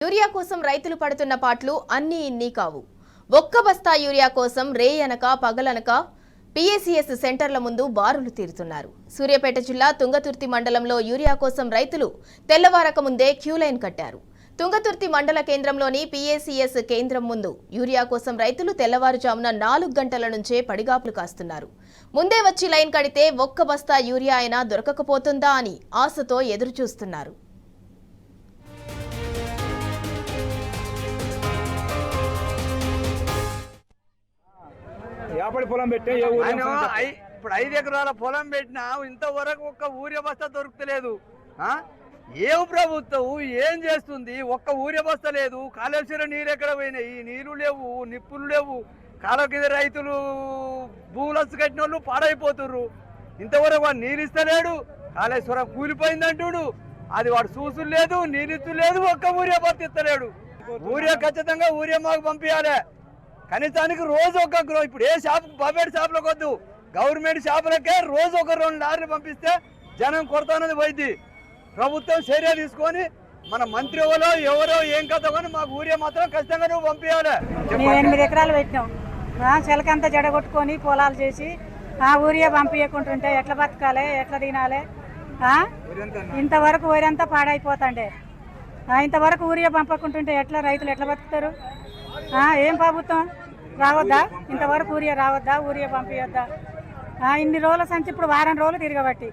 Urea కోసం రైతులు పడుతున్న పాట్లు అన్నీ ఇన్ని కావు. ఒక్క బస్తా యూరియా కోసం రేయనక పగలనక పిఎసిఎస్ సెంటర్ల ముందు బారులు తీరుతున్నారు. సూర్యాపేట జిల్లా తుంగతుర్తి మండలంలో యూరియా కోసం రైతులు తెల్లవారక ముందే క్యూ లైన్ కట్టారు. తుంగతుర్తి మండల కేంద్రంలోని పిఎసిఎస్ కేంద్రం ముందు యూరియా కోసం రైతులు తెల్లవారుజామున 4 గంటల నుంచే పడిగాపులు కాస్తున్నారు. ముందే వచ్చి లైన్ కడితే ఒక్క బస్తా యూరియా అయినా దొరకకపోతుందా అని ఆశతో ఎదురుచూస్తున్నారు. పొలం పెట్టే ఇప్పుడు 5 ఎకరాల పొలం పెట్టినా ఇంతవరకు ఒక్క ఊరియా బస్తా దొరుకుతలేదు. ఏం ప్రభుత్వం ఏం చేస్తుంది? ఒక్క ఊరియా బస్తా లేదు. కాళేశ్వరం నీరు ఎక్కడ పోయినాయి? నీళ్లు లేవు, నిప్పులు లేవు. కాలువ కింద రైతులు భూములు కట్టిన వాళ్ళు పాడైపోతుర్రు. ఇంతవరకు వాడు నీళ్ళు ఇస్తలేడు. కాళేశ్వరం కూలిపోయిందంటుడు. అది వాడు చూసులు లేదు, నీళ్ళు లేదు, ఒక్క ఊరియా బస్తా ఇస్తలేడు. ఊరియా ఖచ్చితంగా ఊరియా మాకు పంపించాలి. కనీసానికి రోజు ఒక ఇప్పుడు ఏ షాప్ ప్రైవేట్ షాపులకు వద్దు, గవర్నమెంట్ షాపులకే రోజు ఒక 2 లారీలు పంపిస్తే జనం కొడతానది పోయింది. ప్రభుత్వం చర్య తీసుకొని మన మంత్రి ఎవరో ఏం కథ కానీ మాకు ఊరియా మాత్రం ఖచ్చితంగా నువ్వు పంపించాలి. 8 ఎకరాలు పెట్టినాం. చిలకంతా జడగొట్టుకొని పొలాలు చేసి ఊరియా పంపించకుంటుంటే ఎట్లా బతకాలి, ఎట్లా తినాలి? ఇంతవరకు ఊరంతా పాడైపోతాండే. ఇంతవరకు ఊరియా పంపకుంటుంటే ఎట్లా రైతులు ఎట్లా బతుకుతారు? ఏం ప్రభుత్వం రావద్దా? ఇంతవరకు ఊరియా రావద్దా? ఊరియా పంపించొద్దా? ఇన్ని రోజుల సంచి ఇప్పుడు వారం రోజులు తిరగబట్టి,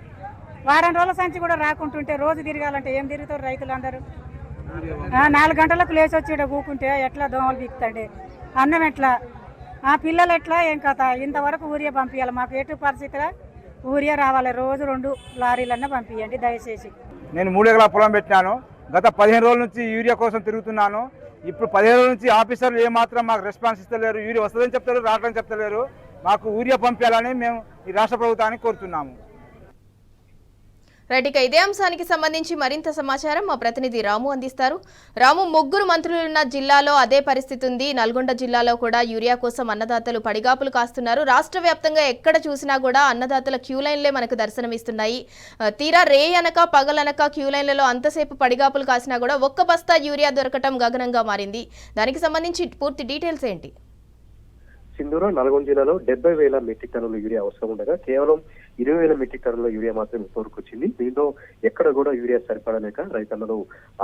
వారం రోజుల సంచి కూడా రాకుంటుంటే రోజు తిరగాలంటే ఏం తిరుగుతారు రైతులు అందరూ? 4 గంటలకు లేచి వచ్చి కూకుంటే ఎట్లా దోమలు బిక్తాండే? అన్నం ఎట్లా? పిల్లలు ఎట్లా? ఏం కథ? ఇంతవరకు ఊరియా పంపించాలి. మాకు ఎటు పరిస్థితిలో ఊరియా రావాలి. రోజు 2 లారీలన్నా పంపించండి దయచేసి. నేను 3 ఎకరాల పొలం పెట్టినాను. గత 15 రోజుల నుంచి యూరియా కోసం తిరుగుతున్నాను. ఇప్పుడు 15 రోజుల నుంచి ఆఫీసర్లు ఏమాత్రం మాకు రెస్పాన్స్ ఇస్తలేరు. యూరియా వస్తుందని చెప్తారు, రావట్లని చెప్తలేరు. మాకు యూరియా పంపించాలని మేము ఈ రాష్ట్ర ప్రభుత్వానికి కోరుతున్నాము. రైట్, ఇక ఇదే అంశానికి సంబంధించి మరింత సమాచారం మా ప్రతినిధి రాము అందిస్తారు. రాము, 3 మంత్రులున్న జిల్లాలో అదే పరిస్థితి ఉంది. నల్గొండ జిల్లాలో కూడా యూరియా కోసం అన్నదాతలు పడిగాపులు కాస్తున్నారు. రాష్ట్ర వ్యాప్తంగా ఎక్కడ చూసినా కూడా అన్నదాతల క్యూ లైన్లే మనకు దర్శనమిస్తున్నాయి. తీరా రే అనక పగలనక క్యూ లైన్లలో అంతసేపు పడిగాపులు కాసినా కూడా ఒక్క బస్తా యూరియా దొరకటం గగనంగా మారింది. దానికి సంబంధించి పూర్తి డీటెయిల్స్ ఏంటి? సింధూరు నల్గొండ జిల్లాలో 70,000 మెట్రిక్ టన్నుల యూరియా అవసరం ఉండగా కేవలం 20,000 మెట్రిక్ టన్నుల యూరియా మాత్రం ఇంతవరకు వచ్చింది. దీంతో ఎక్కడ కూడా యూరియా సరిపడలేక రైతన్నలు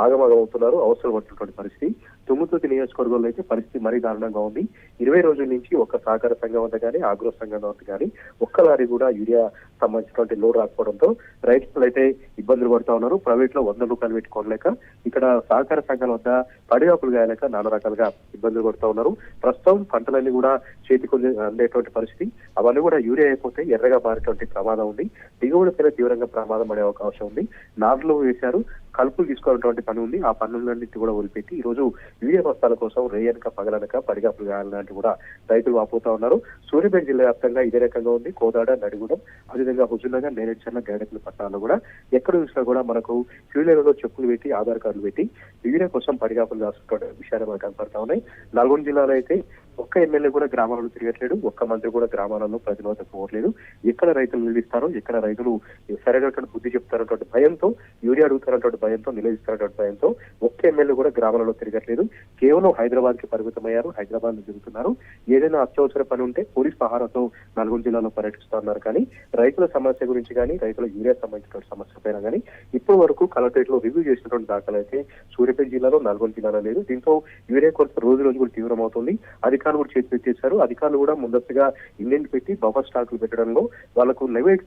ఆగమగమవుతున్నారు, అవసరం పడుతున్నటువంటి పరిస్థితి. తుంగతుర్తి నియోజకవర్గంలో అయితే పరిస్థితి మరీ దారుణంగా ఉంది. 20 రోజుల నుంచి ఒక్క సహకార సంఘం వద్ద కానీ, ఆగ్రో సంఘం వద్ద కానీ ఒక్క లారీ కూడా యూరియా సంబంధించినటువంటి లోడ్ రాకపోవడంతో రైతులు అయితే ఇబ్బందులు పడుతూ ఉన్నారు. ప్రైవేట్ లో 100 రూపాయలు పెట్టుకోలేక, ఇక్కడ సహకార సంఘాల వద్ద పడిగాపులు గాయలేక నానా రకాలుగా ఇబ్బందులు పడుతూ ఉన్నారు. ప్రస్తుతం పంటలన్నీ కూడా చేతికి అందేటువంటి పరిస్థితి. అవన్నీ కూడా యూరియా అయిపోతే ఎర్రగా మారేటువంటి ప్రమాదం ఉంది. దిగుబడి పైన తీవ్రంగా ప్రమాదం పడే అవకాశం ఉంది. నార్లు వేశారు, కలుపులు తీసుకోవాలన్నటువంటి పని ఉంది. ఆ పనులన్నింటి కూడా వదిలిపెట్టి ఈ రోజు యూరియా బస్తాల కోసం రేయనక పగలనక పడిగాపులు గాయాలంటూ కూడా రైతులు వాపోతా ఉన్నారు. సూర్యాపేట జిల్లా వ్యాప్తంగా ఇదే రకంగా ఉంది. కోదాడ, నడిగూడెం, అదేవిధంగా హుజూర్నగర్, నేరేడ్చర్ల, గేడెపల్లి పట్టణాల్లో కూడా ఎక్కడ చూసినా కూడా మనకు క్యూలైన్లలో చెప్పులు పెట్టి, ఆధార్ కార్డులు పెట్టి యూరియా కోసం పడిగాపులు కాస్తున్న విషయాలు మనకు కనపడతా ఉన్నాయి. నల్గొండ జిల్లాలో అయితే ఒక్క ఎమ్మెల్యే కూడా గ్రామాలలో తిరగట్లేడు, ఒక్క మంత్రి కూడా గ్రామాలలో ప్రజల వద్దకు పోవట్లేదు. ఎక్కడ రైతులు నిలదీస్తారో, ఎక్కడ రైతులు సరైనటువంటి బుద్ధి చెప్తారన్నటువంటి భయంతో, యూరియా అడుగుతారన్నటువంటి భయంతో, నిలదీస్తారన్నటువంటి భయంతో ఒక్క ఎమ్మెల్యే కూడా గ్రామాలలో తిరగట్లేదు. కేవలం హైదరాబాద్ కి పరిమితమయ్యారు, హైదరాబాద్ లో తిరుగుతున్నారు. ఏదైనా అత్యవసర పని ఉంటే పోలీస్ పహారాతో నల్గొండ జిల్లాలో పర్యటిస్తున్నారు. కానీ రైతుల సమస్య గురించి కానీ, రైతుల యూరియా సంబంధించినటువంటి సమస్య పైన కానీ ఇప్పటి వరకు కలెక్టరేట్ లో రివ్యూ చేసినటువంటి దాఖలు అయితే సూర్యాపేట జిల్లాలో, నల్గొండ జిల్లాలో లేదు. దీంతో యూరియా కొరత రోజు రోజు కూడా తీవ్రమవుతుంది. అధికారులు కూడా చేతి పెట్టేశారు. అధికారులు కూడా ముందస్తుగా ఇండెంట్ పెట్టి బఫర్ స్టాకులు పెట్టడంలో, వాళ్లకు నైవేట్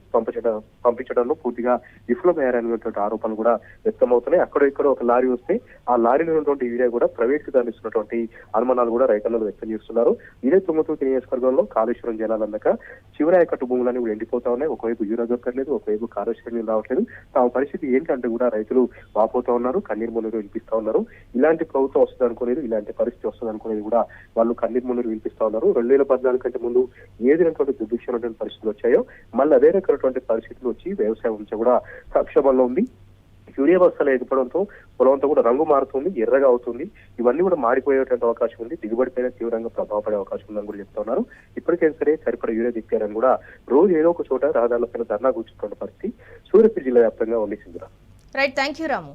పంపించడంలో పూర్తిగా విఫలమయ్యారనేటువంటి ఆరోపణలు కూడా వ్యక్తమవుతున్నాయి. అక్కడ ఇక్కడ ఒక లారీ వస్తే ఆ లారీలో ఉన్నటువంటి యూరియా కూడా ప్రైవేట్ కి తరలిస్తున్నటువంటి అనుమానాలు కూడా రైతులలో వ్యక్తం చేస్తున్నారు. ఇదే తుంగతుర్తి నియోజకవర్గంలో కాళేశ్వరం జలాలన్నాక చివరాయ కట్టు భూములన్నీ కూడా ఎండిపోతా ఉన్నాయి. ఒకవైపు యూరియా దొరకట్లేదు, ఒకవైపు కాళేశ్వరం నీళ్ళు రావట్లేదు. తమ పరిస్థితి ఏంటంటే కూడా రైతులు వాపోతా ఉన్నారు, కన్నీరు మున్నీరు వినిపిస్తా ఉన్నారు. ఇలాంటి ప్రభుత్వం వస్తుంది అనుకునేది, ఇలాంటి పరిస్థితి వస్తుంది అనుకునేది కూడా వాళ్ళు కన్నీరు మున్నీరు వినిపిస్తా ఉన్నారు. 2014 కంటే ముందు ఏదైనటువంటి దుర్భిక్షమైనటువంటి పరిస్థితులు వచ్చాయో మళ్ళీ అదే రకమైనటువంటి పరిస్థితులు వచ్చి వ్యవసాయం నుంచి కూడా సంక్షోభంలో ఉంది. యూరియా బస్తాలు ఎగపడంతో పొలంతో కూడా రంగు మారుతుంది, ఎర్రగా అవుతుంది. ఇవన్నీ కూడా మారిపోయేటువంటి అవకాశం ఉంది. దిగుబడి పైన తీవ్రంగా ప్రభావపడే అవకాశం ఉందని కూడా చెప్తా ఉన్నారు. ఇప్పటికైనా సరే సరిపడ యూరియా దిక్కారని కూడా రోజు ఏదో ఒక చోట రహదారుల పైన ధర్నా కూర్చున్నటువంటి పరిస్థితి సూర్యాపేట జిల్లా వ్యాప్తంగా ఉంది. Sindhura. Right, thank you Ramu.